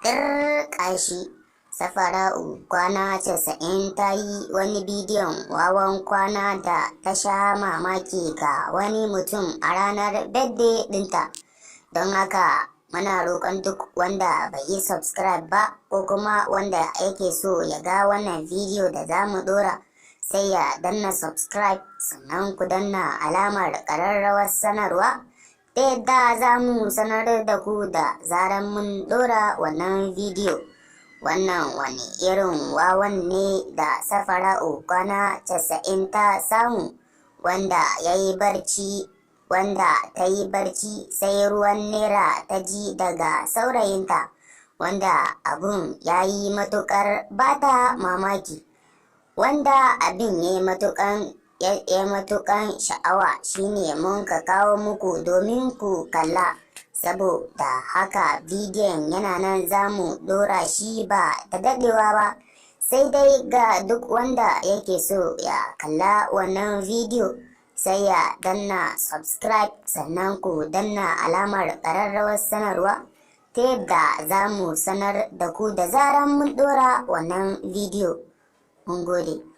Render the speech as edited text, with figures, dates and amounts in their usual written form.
Ƙashi Safara'u kwana 90 ta yi wani bidiyon wawan kwana da ta sha mamaki ga wani mutum a ranar birthday ɗinta. Don haka muna roƙon duk wanda bai yi subscribe ba ko kuma wanda yake so ya ga wannan bidiyo da za mu ɗora, sai ya danna subscribe sannan ku danna alamar ƙararrawar sanarwa ta yadda za mu sanar da ku da zaran mun ɗora wannan bidiyo. Wannan wani irin wawan ne da Safara'u kwana 90 ta samu, wanda ta yi barci sai ruwan nera ta ji daga saurayinta, wanda abun ya yi matukar bata mamaki, wanda abin ya matukan sha'awa shine mun ka kawo muku domin ku kalla. Saboda haka bidiyon yana nan za mu dora shi ba da dadewa ba, sai dai ga duk wanda yake so ya kalla wannan bidiyo sai ya danna subscribe sannan ku danna alamar ƙararrawar sanarwa ta yadda za mu sanar da ku da zaran mun dora wannan bidiyo. Mun gode.